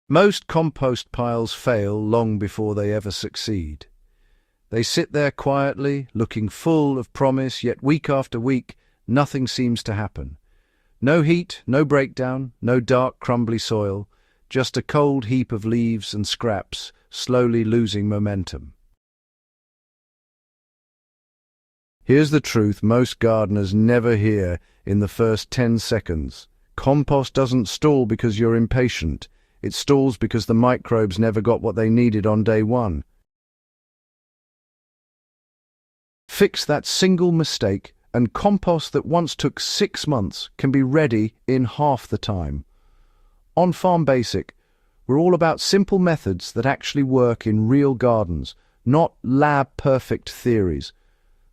Most compost piles fail long before they ever succeed. They sit there quietly, looking full of promise, yet week after week, nothing seems to happen. No heat, no breakdown, no dark, crumbly soil, just a cold heap of leaves and scraps, slowly losing momentum. Here's the truth most gardeners never hear in the first 10 seconds. Compost doesn't stall because you're impatient. It stalls because the microbes never got what they needed on day one. Fix that single mistake, and compost that once took 6 months can be ready in half the time. On Farm Basic, we're all about simple methods that actually work in real gardens, not lab-perfect theories.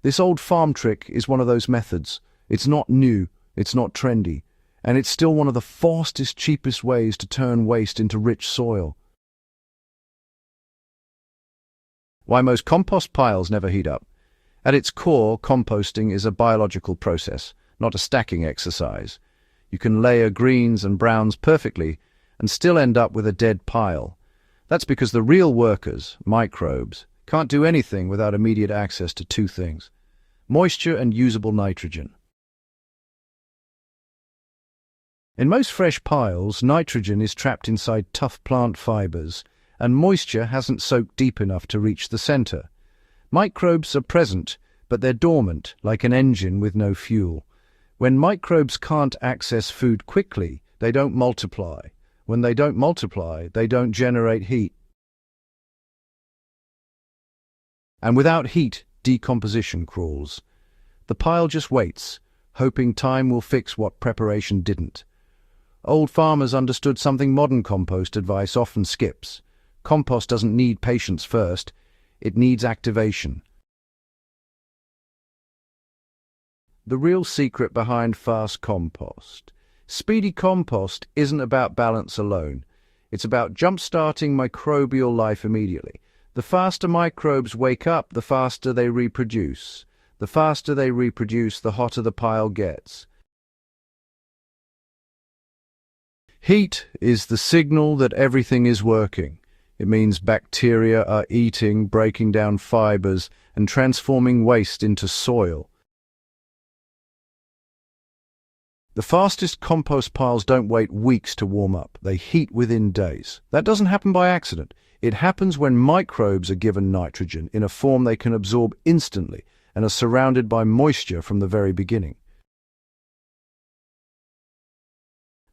This old farm trick is one of those methods. It's not new, it's not trendy, and it's still one of the fastest, cheapest ways to turn waste into rich soil. Why most compost piles never heat up. At its core, composting is a biological process, not a stacking exercise. You can layer greens and browns perfectly and still end up with a dead pile. That's because the real workers, microbes, can't do anything without immediate access to two things: moisture and usable nitrogen. In most fresh piles, nitrogen is trapped inside tough plant fibers, and moisture hasn't soaked deep enough to reach the center. Microbes are present, but they're dormant, like an engine with no fuel. When microbes can't access food quickly, they don't multiply. When they don't multiply, they don't generate heat. And without heat, decomposition crawls. The pile just waits, hoping time will fix what preparation didn't. Old farmers understood something modern compost advice often skips. Compost doesn't need patience first, it needs activation. The real secret behind fast compost. Speedy compost isn't about balance alone. It's about jump-starting microbial life immediately. The faster microbes wake up, the faster they reproduce. The faster they reproduce, the hotter the pile gets. Heat is the signal that everything is working. It means bacteria are eating, breaking down fibers, and transforming waste into soil. The fastest compost piles don't wait weeks to warm up. They heat within days. That doesn't happen by accident. It happens when microbes are given nitrogen in a form they can absorb instantly and are surrounded by moisture from the very beginning.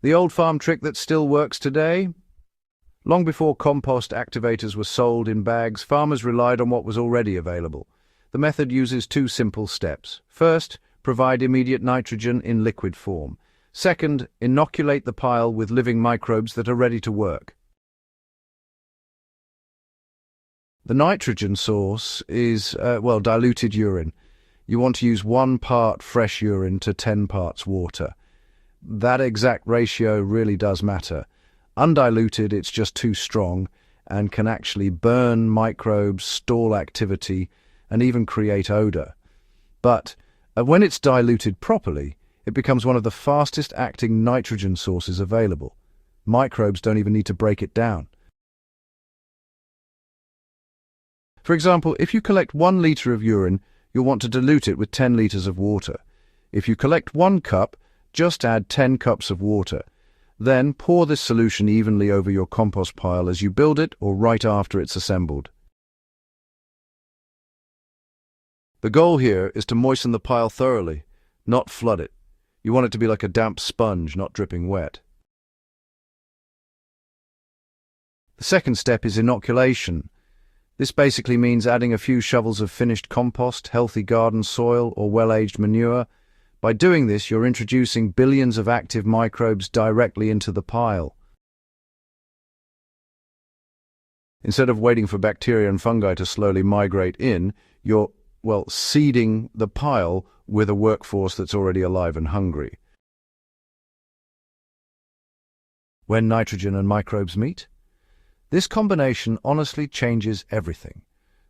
The old farm trick that still works today? Long before compost activators were sold in bags, farmers relied on what was already available. The method uses two simple steps. First, provide immediate nitrogen in liquid form. Second, inoculate the pile with living microbes that are ready to work. The nitrogen source is, diluted urine. You want to use 1 part fresh urine to 10 parts water. That exact ratio really does matter. Undiluted, it's just too strong and can actually burn microbes, stall activity, and even create odor. But when it's diluted properly, it becomes one of the fastest acting nitrogen sources available. Microbes don't even need to break it down. For example, if you collect 1 liter of urine, you'll want to dilute it with 10 liters of water. If you collect 1 cup, just add 10 cups of water. Then pour this solution evenly over your compost pile as you build it or right after it's assembled. The goal here is to moisten the pile thoroughly, not flood it. You want it to be like a damp sponge, not dripping wet. The second step is inoculation. This basically means adding a few shovels of finished compost, healthy garden soil, or well-aged manure. By doing this, you're introducing billions of active microbes directly into the pile. Instead of waiting for bacteria and fungi to slowly migrate in, you're, seeding the pile with a workforce that's already alive and hungry. When nitrogen and microbes meet, this combination honestly changes everything.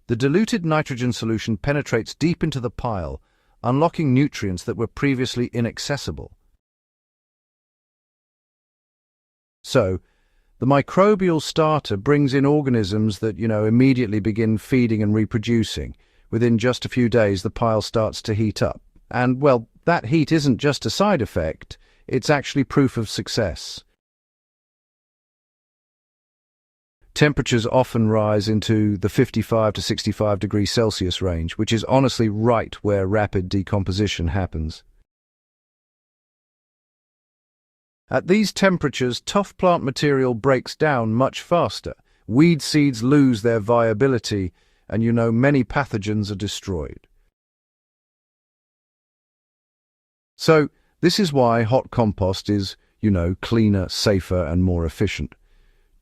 The diluted nitrogen solution penetrates deep into the pile, unlocking nutrients that were previously inaccessible. So, The microbial starter brings in organisms that, immediately begin feeding and reproducing. Within just a few days, the pile starts to heat up. And, well, that heat isn't just a side effect, it's actually proof of success. Temperatures often rise into the 55 to 65 degrees Celsius range, which is honestly right where rapid decomposition happens. At these temperatures, tough plant material breaks down much faster. Weed seeds lose their viability, and many pathogens are destroyed. So, this is why hot compost is, cleaner, safer, and more efficient.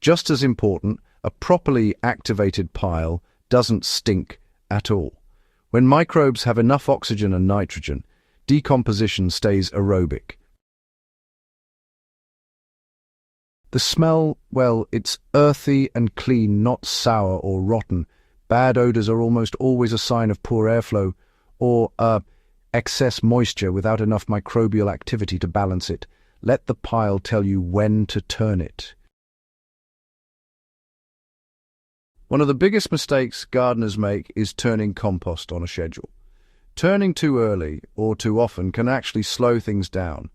Just as important, a properly activated pile doesn't stink at all. When microbes have enough oxygen and nitrogen, decomposition stays aerobic. The smell, well, it's earthy and clean, not sour or rotten. Bad odors are almost always a sign of poor airflow or excess moisture without enough microbial activity to balance it. Let the pile tell you when to turn it. One of the biggest mistakes gardeners make is turning compost on a schedule. Turning too early or too often can actually slow things down.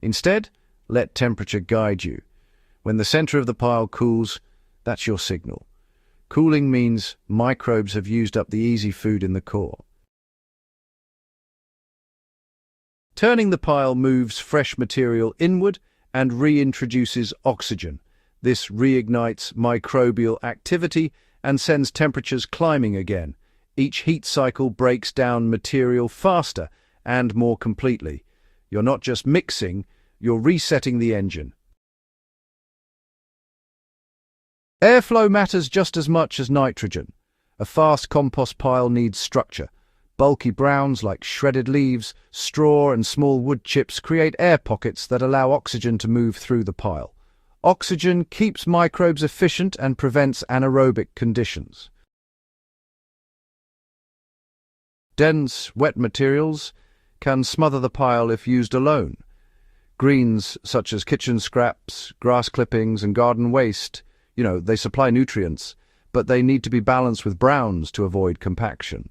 Instead, let temperature guide you. When the center of the pile cools, that's your signal. Cooling means microbes have used up the easy food in the core. Turning the pile moves fresh material inward and reintroduces oxygen. This reignites microbial activity and sends temperatures climbing again. Each heat cycle breaks down material faster and more completely. You're not just mixing, you're resetting the engine. Airflow matters just as much as nitrogen. A fast compost pile needs structure. Bulky browns like shredded leaves, straw and small wood chips create air pockets that allow oxygen to move through the pile. Oxygen keeps microbes efficient and prevents anaerobic conditions. Dense, wet materials can smother the pile if used alone. Greens such as kitchen scraps, grass clippings and garden waste, they supply nutrients, but they need to be balanced with browns to avoid compaction.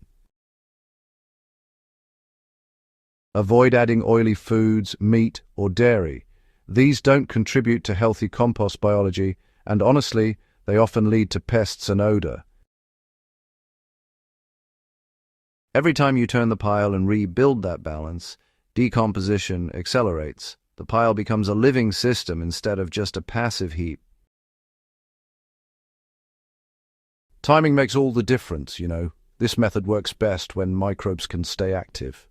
Avoid adding oily foods, meat or dairy. These don't contribute to healthy compost biology, and honestly, they often lead to pests and odor. Every time you turn the pile and rebuild that balance, decomposition accelerates. The pile becomes a living system instead of just a passive heap. Timing makes all the difference, This method works best when microbes can stay active.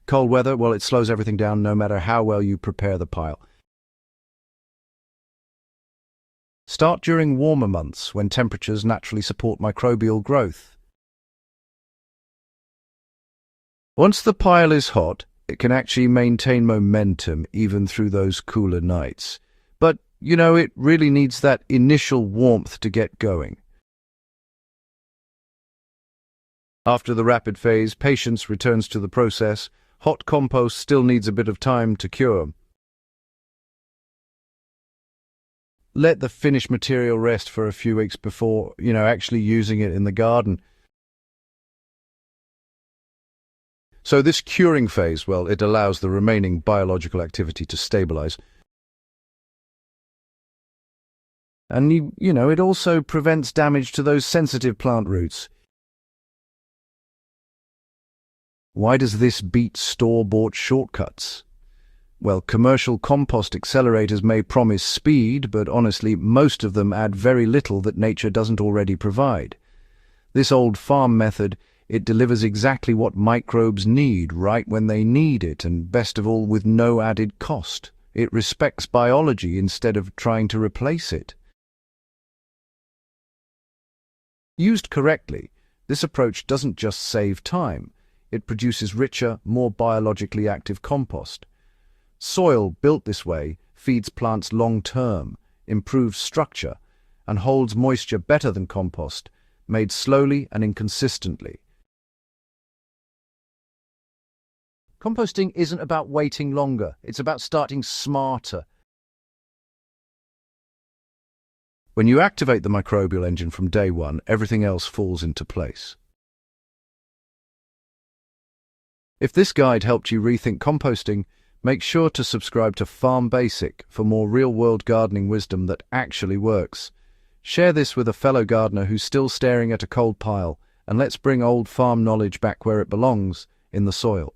Cold weather, well, it slows everything down no matter how well you prepare the pile. Start during warmer months when temperatures naturally support microbial growth. Once the pile is hot, it can actually maintain momentum even through those cooler nights. But, it really needs that initial warmth to get going. After the rapid phase, patience returns to the process. Hot compost still needs a bit of time to cure. Let the finished material rest for a few weeks before, actually using it in the garden. So this curing phase, well, it allows the remaining biological activity to stabilize. And, it also prevents damage to those sensitive plant roots. Why does this beat store-bought shortcuts? Well, commercial compost accelerators may promise speed, but honestly, most of them add very little that nature doesn't already provide. This old farm method, it delivers exactly what microbes need right when they need it, and best of all, with no added cost. It respects biology instead of trying to replace it. Used correctly, this approach doesn't just save time. It produces richer, more biologically active compost. Soil built this way feeds plants long-term, improves structure, and holds moisture better than compost, made slowly and inconsistently. Composting isn't about waiting longer, it's about starting smarter. When you activate the microbial engine from day one, everything else falls into place. If this guide helped you rethink composting, make sure to subscribe to Farm Basic for more real-world gardening wisdom that actually works. Share this with a fellow gardener who's still staring at a cold pile, and let's bring old farm knowledge back where it belongs, in the soil.